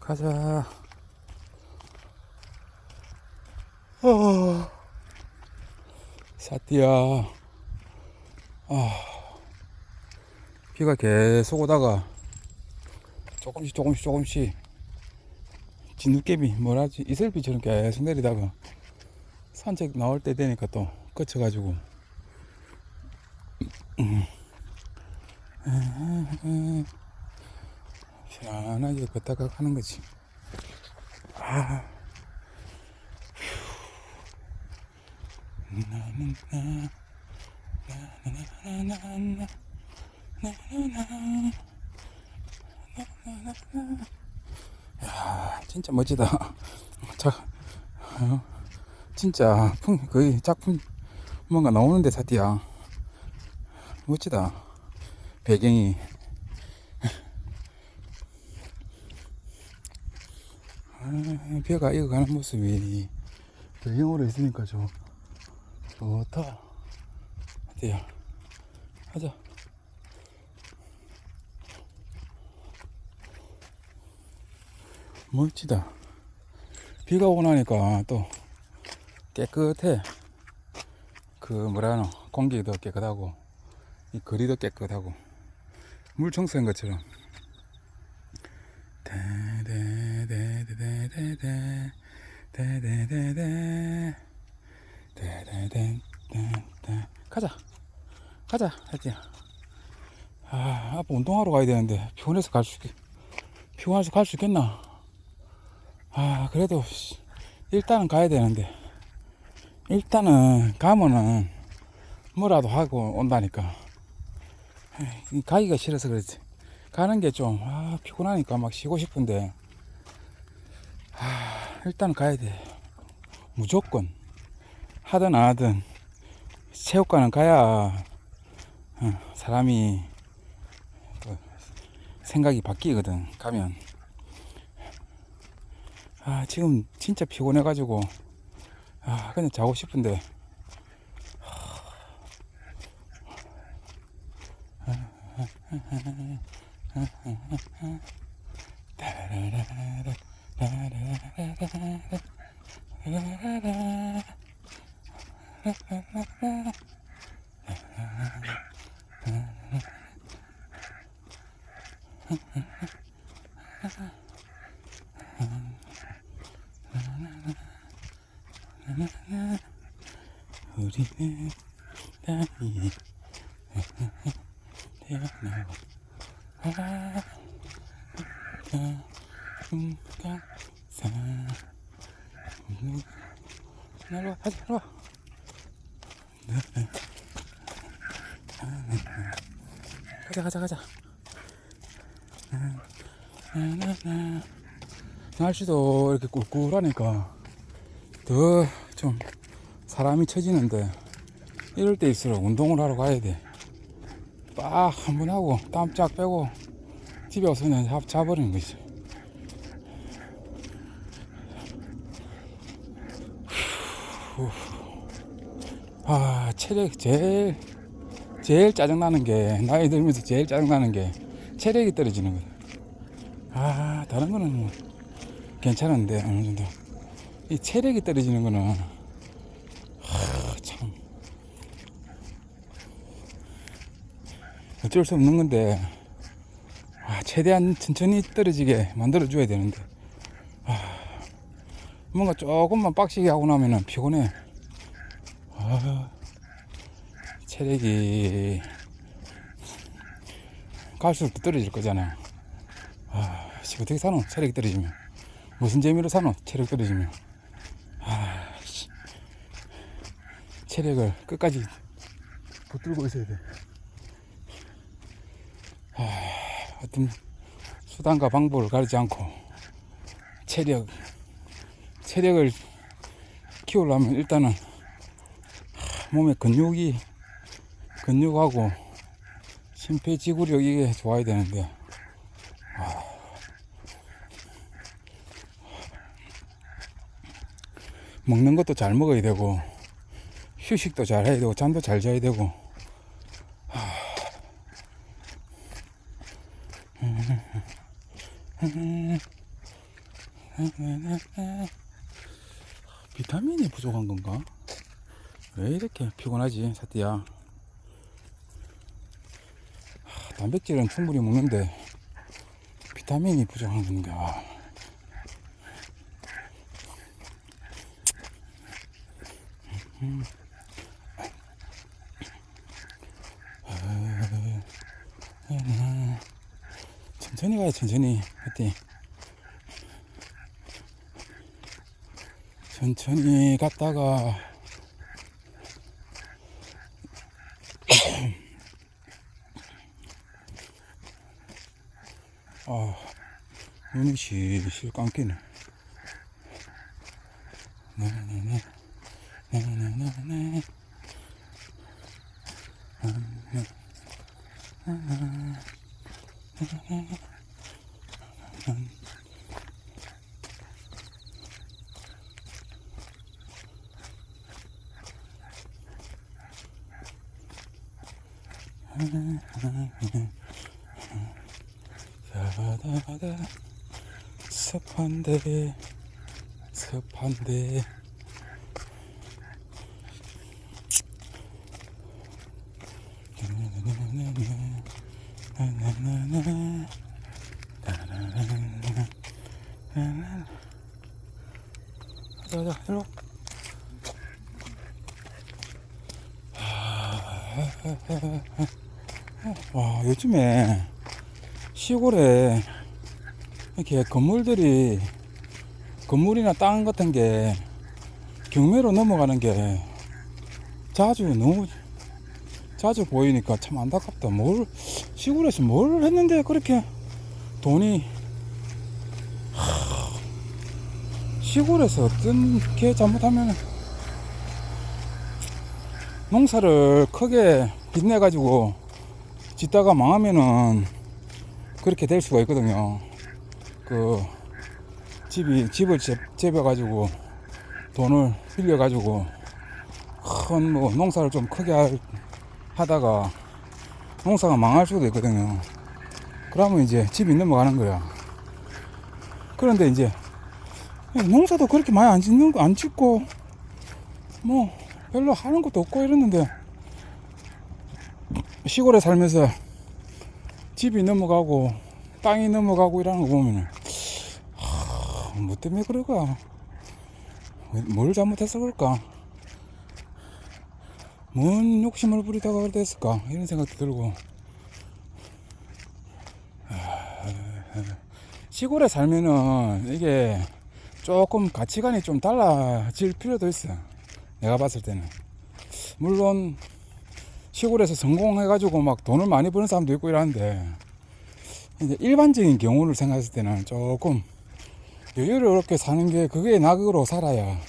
가자. 어, 사띠야. 비가 계속 오다가 조금씩 진눈깨비 뭐라지 이슬비처럼 계속 내리다가 산책 나올 때 되니까 또 그쳐가지고 시원하게 걷다가 가는 거지. 야, 진짜 멋지다. 진짜 거의 작품 뭔가 나오는데 사띠야. 멋지다. 배경이. 비가 익어가는 모습이 배경으로 있으니까 좋다. 사띠야, 가자. 멋지다. 비가 오고 나니까 또 깨끗해. 뭐라 하노, 공기도 깨끗하고 이 거리도 깨끗하고 물 청소한 것처럼. 가자 하지야. 아빠 운동하러 가야 되는데 피곤해서 갈 수 있겠나. 그래도 일단은 가야 되는데, 일단은 가면은 뭐라도 하고 온다니까. 가기가 싫어서 그렇지. 가는 게 좀 피곤하니까 막 쉬고 싶은데 일단 가야 돼. 무조건 하든 안 하든 체육관은 가야 사람이 또 생각이 바뀌거든. 가면. 지금 진짜 피곤해 가지고 그냥 자고 싶은데 우리는 땅이 태어나고 금강산 날와 가자. 날와. 가자. 날씨도 이렇게 꿀꿀하니까 더 좀 사람이 처지는데, 이럴 때일수록 운동을 하러 가야 돼. 빡 한번 하고 땀 쫙 빼고 집에 와서 그냥 자버리는 거지. 체력 제일 짜증나는 게, 나이 들면서 제일 짜증나는 게 체력이 떨어지는 거야. 다른 거는 뭐 괜찮은데 어느 정도 이 체력이 떨어지는 거는 참 어쩔 수 없는 건데, 최대한 천천히 떨어지게 만들어 줘야 되는데 뭔가 조금만 빡시게 하고 나면은 피곤해. 체력이 갈수록 더 떨어질 거잖아. 어떻게 사노? 체력이 떨어지면 무슨 재미로 사노? 체력 떨어지면. 체력을 끝까지 붙들고 있어야 돼. 어떤 수단과 방법을 가리지 않고 체력을 키우려면 일단은 몸에 근육하고 심폐지구력 이게 좋아야 되는데 먹는 것도 잘 먹어야 되고 휴식도 잘 해야 되고 잠도 잘 자야 되고 비타민이 부족한 건가? 왜 이렇게 피곤하지, 사띠야? 단백질은 충분히 먹는데 비타민이 부족한 건가? 천천히 가야 천천히. 사띠. 천천히 갔다가 눈이 실실 감기네. 네네네. 네네네. 자다다 습한데 습한데 자자 일로. 와, 요즘에 시골에 이렇게 건물이나 땅 같은 게 경매로 넘어가는 게 너무 자주 보이니까 참 안타깝다. 시골에서 뭘 했는데 그렇게 돈이. 시골에서 어떤 게 잘못하면 농사를 크게 빚내가지고 짓다가 망하면은 그렇게 될 수가 있거든요. 집을 재벼가지고 돈을 빌려가지고 큰 농사를 좀 크게 하다가 농사가 망할 수도 있거든요. 그러면 이제 집이 넘어가는 거야. 그런데 이제 농사도 그렇게 많이 안 짓고 뭐 별로 하는 것도 없고 이랬는데 시골에 살면서 집이 넘어가고 땅이 넘어가고 이러는 거 보면은 뭐 때문에 그럴까? 뭘 잘못해서 그럴까? 뭔 욕심을 부리다가 그랬을까? 이런 생각도 들고. 시골에 살면은 이게 조금 가치관이 좀 달라질 필요도 있어. 내가 봤을 때는. 물론 시골에서 성공해가지고 막 돈을 많이 버는 사람도 있고 이러는데 이제 일반적인 경우를 생각했을 때는 조금 여유롭게 사는 게 그게 낙으로 살아야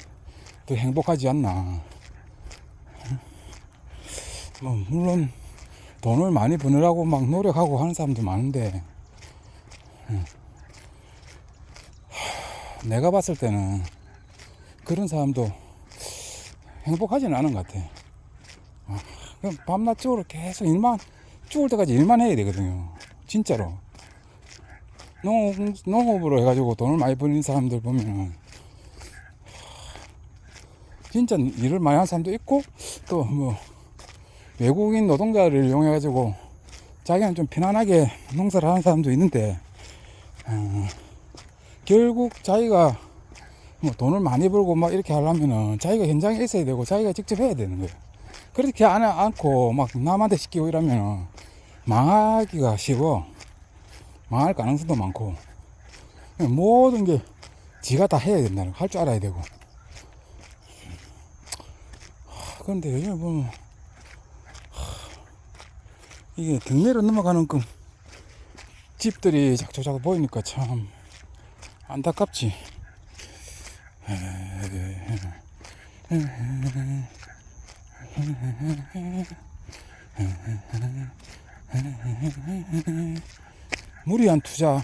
더 행복하지 않나. 뭐 물론 돈을 많이 버느라고 막 노력하고 하는 사람도 많은데 내가 봤을 때는 그런 사람도 행복하지는 않은 것 같아. 그냥 밤낮적으로 계속 죽을 때까지 일만 해야 되거든요. 진짜로. 농업으로 해가지고 돈을 많이 버는 사람들 보면은 진짜 일을 많이 하는 사람도 있고 또 뭐 외국인 노동자를 이용해가지고 자기는 좀 편안하게 농사를 하는 사람도 있는데 결국 자기가 뭐 돈을 많이 벌고 막 이렇게 하려면은 자기가 현장에 있어야 되고 자기가 직접 해야 되는 거예요. 그렇게 안 않고 막 남한테 시키고 이러면은 망하기가 쉬워. 망할 가능성도 많고 모든 게 지가 다 해야 된다는 거, 할 줄 알아야 되고. 그런데 요즘에 보면 이게 경매로 넘어가는 집들이 자꾸 보이니까 참 안타깝지. 무리한 투자.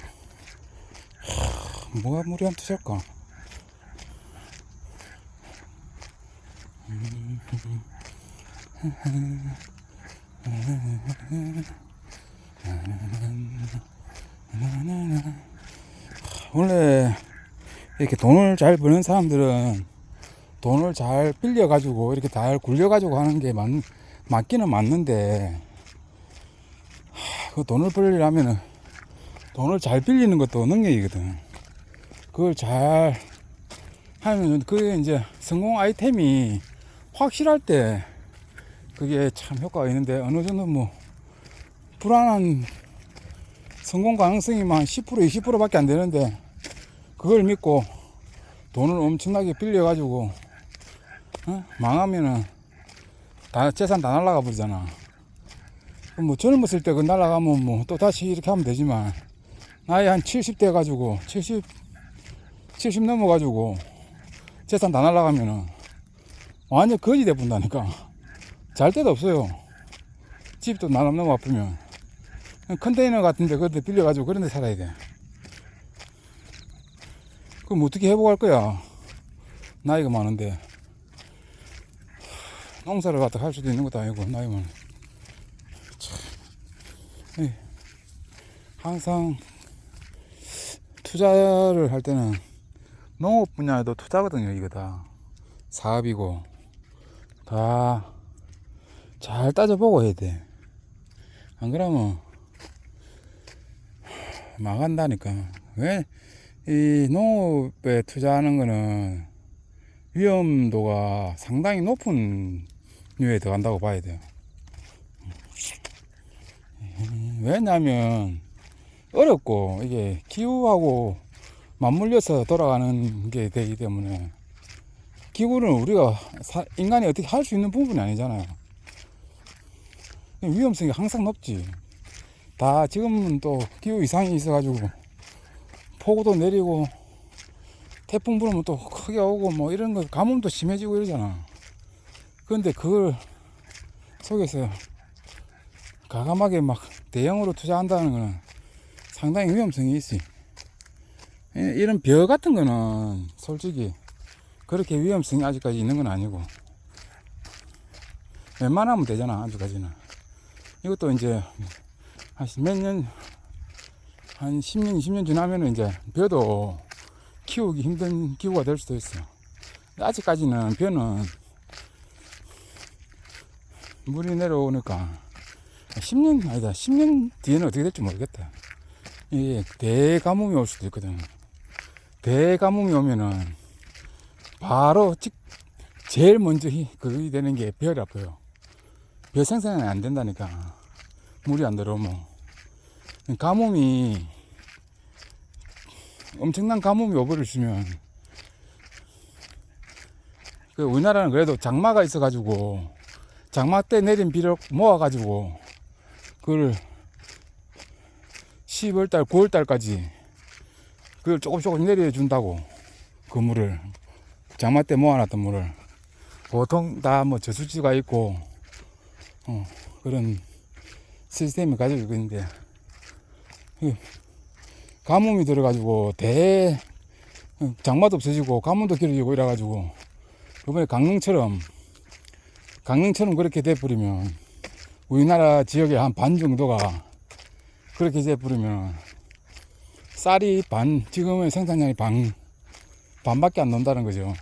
뭐가 무리한 투자일까? 원래 이렇게 돈을 잘 버는 사람들은 돈을 잘 빌려가지고 이렇게 잘 굴려가지고 하는 게 맞기는 맞는데, 그 돈을 벌리려면은 돈을 잘 빌리는 것도 능력이거든. 그걸 잘 하면 그게 이제 성공 아이템이 확실할 때 그게 참 효과가 있는데, 어느 정도 뭐 불안한 성공 가능성이만 10% 20%밖에 안 되는데, 그걸 믿고 돈을 엄청나게 빌려가지고 망하면은 재산 다 날라가 버리잖아. 뭐 젊었을 때 그 날라가면 뭐 또 다시 이렇게 하면 되지만, 나이 한 70대 가지고 70 넘어가지고 재산 다 날라가면은 완전 거지 돼 본다니까. 잘 데도 없어요. 집도 나름 너무 아프면 컨테이너 같은데 그때 빌려가지고 그런 데 살아야 돼. 그럼 어떻게 회복할 거야? 나이가 많은데. 농사를 갖다 할 수도 있는 것도 아니고, 나이면. 참. 항상 투자를 할 때는 농업 분야에도 투자거든요. 이거 다 사업이고, 다 잘 따져보고 해야 돼. 안 그러면 망한다니까. 왜 이 농업에 투자하는 거는 위험도가 상당히 높은 류에 들어간다고 봐야 돼요. 왜냐하면 어렵고 이게 기후하고 맞물려서 돌아가는 게 되기 때문에, 기후는 우리가 인간이 어떻게 할 수 있는 부분이 아니잖아요. 위험성이 항상 높지. 다 지금은 또 기후 이상이 있어가지고 폭우도 내리고 태풍 불으면 또 크게 오고 뭐 이런 거, 가뭄도 심해지고 이러잖아. 그런데 그걸 속에서 과감하게 막 대형으로 투자한다는 거는 상당히 위험성이 있어. 이런 벼 같은 거는 솔직히 그렇게 위험성이 아직까지 있는 건 아니고, 웬만하면 되잖아. 아직까지는. 이것도 이제 한 몇 년, 한 10년 20년 지나면은 이제 벼도 키우기 힘든 기후가 될 수도 있어. 아직까지는 벼는 물이 내려오니까 10년 아니다, 10년 뒤에는 어떻게 될지 모르겠다. 이게 대가뭄이 올 수도 있거든. 대가뭄이 오면은 바로 제일 먼저 그게 되는 게 벼라. 벼 생산이 안 된다니까. 물이 안 들어오면. 가뭄이, 엄청난 가뭄이 오버를 그 우리나라는 그래도 장마가 있어가지고, 장마 때 내린 비를 모아가지고 그걸 10월달 9월달까지 그걸 조금 내려준다고. 그 물을, 장마 때 모아놨던 물을 보통 다 뭐 저수지가 있고 그런 시스템이 가지고 있는데, 가뭄이 들어가지고 장마도 없어지고 가뭄도 길어지고 이래가지고, 이번에 강릉처럼 그렇게 돼버리면, 우리나라 지역의 한 반 정도가 그렇게 돼버리면 쌀이 지금의 생산량이 반밖에 안 논다는 거죠.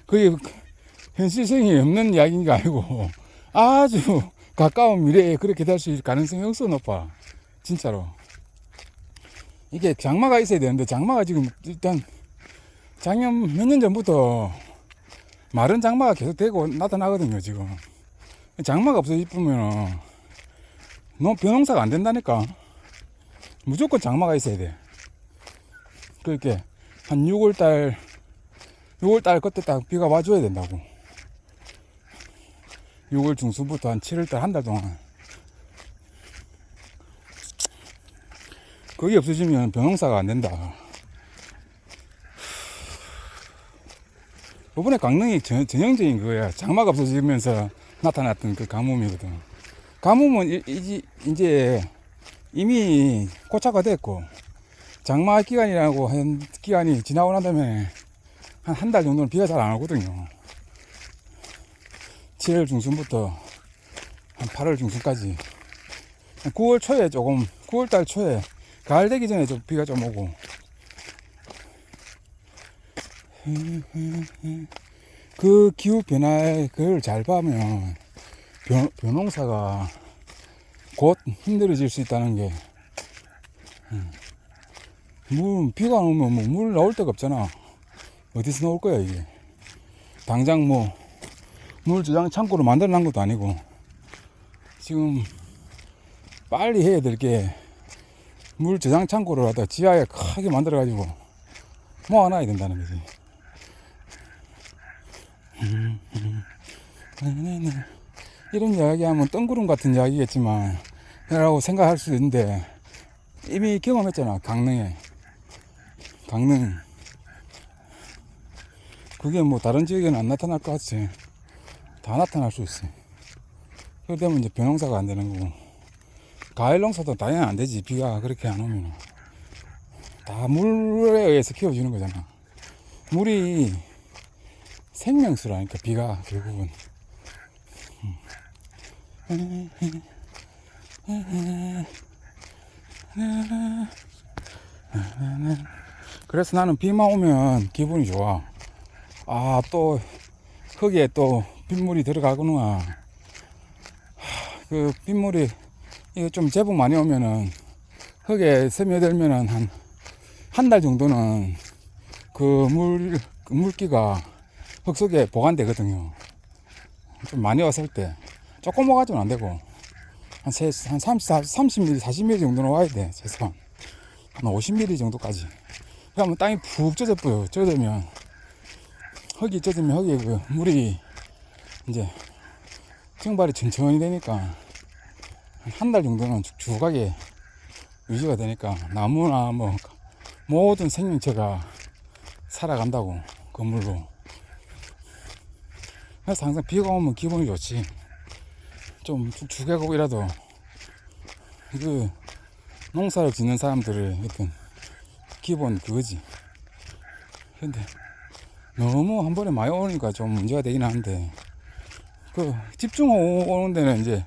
그게 현실성이 없는 이야기가 아니고 아주 가까운 미래에 그렇게 될 수 있을 가능성이 없어 높아. 진짜로. 이게 장마가 있어야 되는데, 장마가 지금 일단 작년 몇 년 전부터 마른 장마가 계속 되고 나타나거든요. 지금 장마가 없어지면 벼농사가 안 된다니까. 무조건 장마가 있어야 돼. 그렇게 한 6월달 그때 딱 비가 와줘야 된다고. 6월 중순부터 한 7월달 한 달 동안. 그게 없어지면 벼농사가 안 된다. 이번에 강릉이 전형적인 그거야. 장마가 없어지면서 나타났던 그 가뭄이거든. 가뭄은 이제 이미 고착화 됐고, 장마 기간이라고 한 기간이 지나고 난 다음에 한 달 정도는 비가 잘 안 오거든요. 7월 중순부터 한 8월 중순까지. 9월 초에 9월달 초에 가을 되기 전에 좀 비가 좀 오고, 그 기후 변화에 그걸 잘 봐면 벼농사가 곧 힘들어질 수 있다는 게, 비가 안 오면 뭐 물 나올 데가 없잖아. 어디서 나올 거야 이게. 당장 뭐 물 저장 창고를 만들어 놓은 것도 아니고, 지금 빨리 해야 될 게 물 저장 창고를 갖다 지하에 크게 만들어 가지고 모아놔야 된다는 거지. 이런 이야기하면 뜬구름 같은 이야기겠지만 라고 생각할 수 있는데, 이미 경험했잖아. 강릉 그게 뭐 다른 지역에는 안 나타날 것 같지. 다 나타날 수 있어. 그렇게 되면 이제 벼농사가 안 되는 거고, 가을 농사도 당연히 안 되지. 비가 그렇게 안 오면 다 물에 의해서 키워주는 거잖아. 물이 생명수라니까, 비가 결국은. 그래서 나는 비만 오면 기분이 좋아. 아, 또 흙에 또 빗물이 들어가구나. 그 빗물이 이거 좀 제법 많이 오면은 흙에 스며들면은 한 달 정도는 그 물기가 흙 속에 보관되거든요. 좀 많이 왔을 때 조금 와가지고는 안 되고 한 30mm, 40mm 정도는 와야 돼. 최소한 한 50mm 정도까지. 그러면 땅이 푹 젖어버려. 젖으면 흙이 젖으면 흙에 그 물이 이제 증발이 천천히 되니까 한 달 정도는 축축하게 유지가 되니까 나무나 뭐 모든 생명체가 살아간다고, 그 물로. 그래서 항상 비가 오면 기분이 좋지. 좀 축축하고 이라도 그 농사를 짓는 사람들의 어떤 기본 그거지. 근데 너무 한 번에 많이 오니까 좀 문제가 되긴 하는데, 그 집중 오는 데는 이제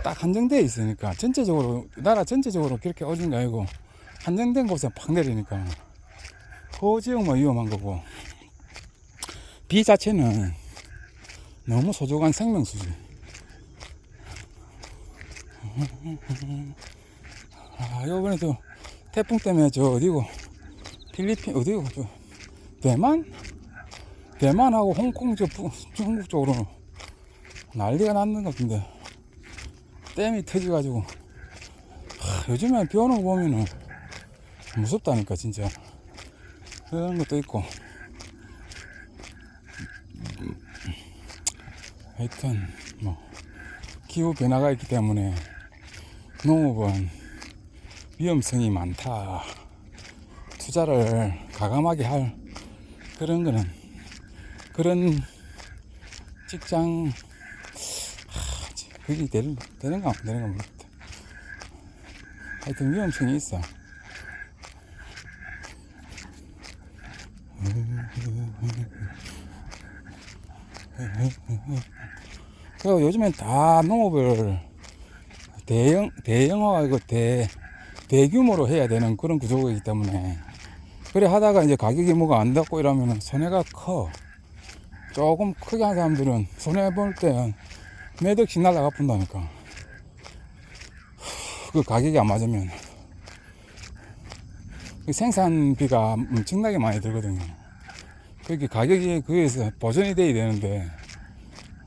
딱 한정되어 있으니까, 전체적으로 나라 전체적으로 그렇게 오는 게 아니고 한정된 곳에 팍 내리니까 그 지역만 위험한 거고, 비 자체는 너무 소중한 생명수지. 아, 요번에도 태풍 때문에 저 어디고, 필리핀 어디고, 저 대만하고 홍콩 저 중국 쪽으로 난리가 났는 것 같은데, 댐이 터져가지고. 요즘에 비 오는 거 보면은 무섭다니까 진짜. 그런 것도 있고. 하여튼 뭐 기후 변화가 있기 때문에 농업은 위험성이 많다. 투자를 과감하게 할 그런 거는, 그런 직장, 그게 되는가 안 되는가 모르겠다. 하여튼 위험성이 있어. 그리고 요즘엔 다 농업을 대형화가 아니고 대규모로 해야 되는 그런 구조이기 때문에, 그래 하다가 이제 가격이 뭐가 안 닿고 이러면 손해가 커. 조금 크게 한 사람들은 손해 볼 때 몇 억씩 날라가 본다니까. 그 가격이 안 맞으면 그 생산비가 엄청나게 많이 들거든요. 그렇게 가격이 그에서 보전이 돼야 되는데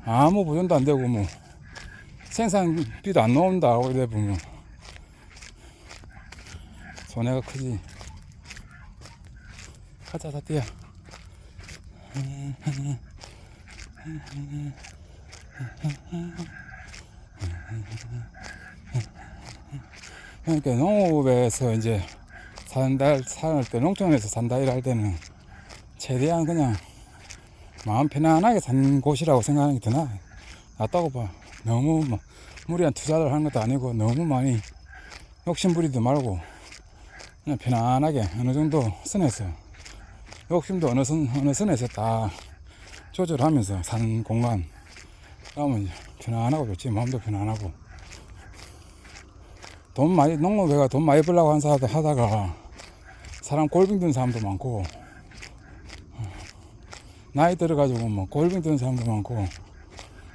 아무 보전도 안 되고 뭐 생산비도 안 나온다고 이래 보면 손해가 크지. 가자 다띠야. 그러니까 농업에서 이제 살 때, 농촌에서 산다 일할 때는 최대한 그냥 마음 편안하게 산 곳이라고 생각하는 게 더 낫다고 봐. 너무 뭐 무리한 투자를 하는 것도 아니고, 너무 많이 욕심 부리지 말고 그냥 편안하게 어느 정도 선에서, 욕심도 어느 선에서 딱 조절하면서 사는 공간. 그러면 편안하고 좋지. 마음도 편안하고. 농업회가 돈 많이 벌려고 하다가 사람 골병 든 사람도 많고, 나이 들어가지고 뭐 골병 드는 사람도 많고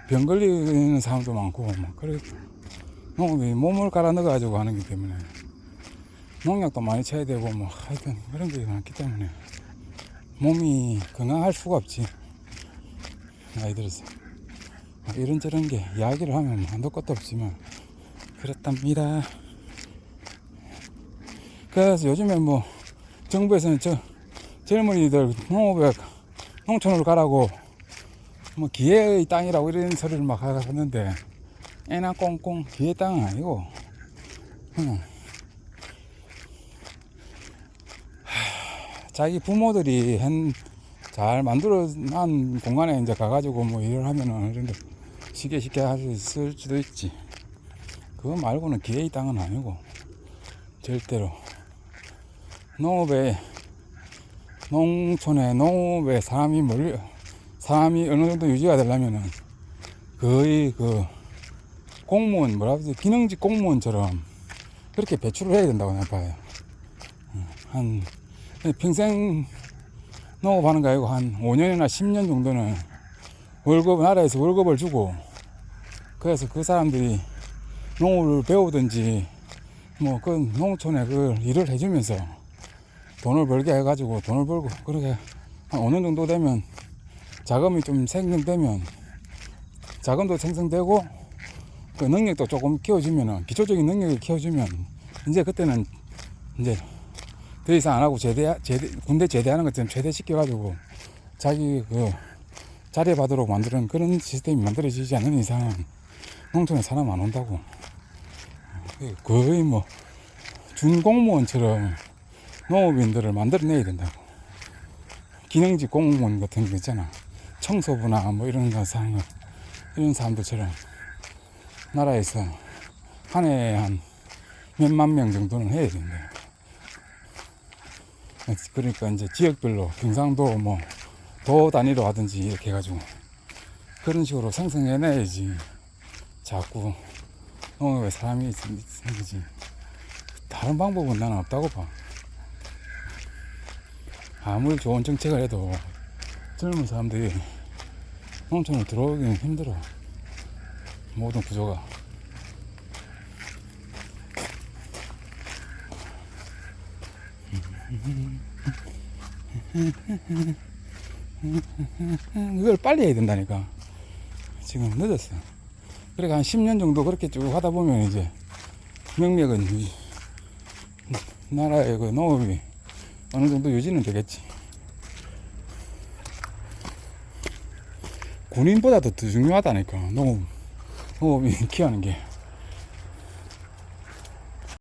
병 걸리는 사람도 많고 뭐 그래 농업이 몸을 갈아 넣어가지고 하는 기 때문에 농약도 많이 쳐야 되고 뭐 하여튼 그런 게 많기 때문에 몸이 건강할 수가 없지. 나이 들어서 이런저런 게 이야기를 하면 한도 끝도 없지만 그렇답니다. 그래서 요즘에 뭐 정부에서는 젊은이들 농업에 농촌으로 가라고 뭐 기회의 땅이라고 이런 소리를 막 하는데 애나 꽁꽁 기회 땅은 아니고 자기 부모들이 잘 만들어 놓은 공간에 이제 가가지고 뭐 일을 하면은 이런데 쉽게 할 수 있을 수도 있지. 그거 말고는 기회의 땅은 아니고 절대로 농촌에 사람이 어느 정도 유지가 되려면은 거의 그 공무원 기능직 공무원처럼 그렇게 배출을 해야 된다고 내가 봐요. 한 평생 농업하는 거 아니고 한 5년이나 10년 정도는 나라에서 월급을 주고 그래서 그 사람들이 농업을 배우든지 뭐 그 농촌에 그 일을 해주면서 돈을 벌게 해가지고 돈을 벌고 그렇게 한 5년 정도 되면 자금이 좀 생성되면 자금도 생성되고 그 능력도 조금 키워주면은 기초적인 능력을 키워주면 이제 그때는 이제 더 이상 안 하고 군대 제대하는 것처럼 제대시켜가지고 자기 그 자리 받도록 만드는 그런 시스템이 만들어지지 않는 이상은 농촌에 사람 안 온다고. 거의 뭐 준공무원처럼 농업인들을 만들어내야 된다고. 기능직 공무원 같은 거 있잖아. 청소부나 뭐 이런 사람들처럼 나라에서 한 해에 한 몇만 명 정도는 해야 된다. 그러니까 이제 지역별로 경상도 뭐 도 단위로 하든지 이렇게 해가지고 그런 식으로 생성해내야지 자꾸 농업에 사람이 생기지. 다른 방법은 나는 없다고 봐. 아무리 좋은 정책을 해도 젊은 사람들이 농촌으로 들어오기는 힘들어. 모든 구조가. 이걸 빨리 해야 된다니까. 지금 늦었어. 그러니까 한 10년 정도 그렇게 쭉 하다 보면 이제 명맥은 나라의 그 농업이 어느 정도 유지는 되겠지. 군인보다도 더 중요하다니까 농업이 키우는 게.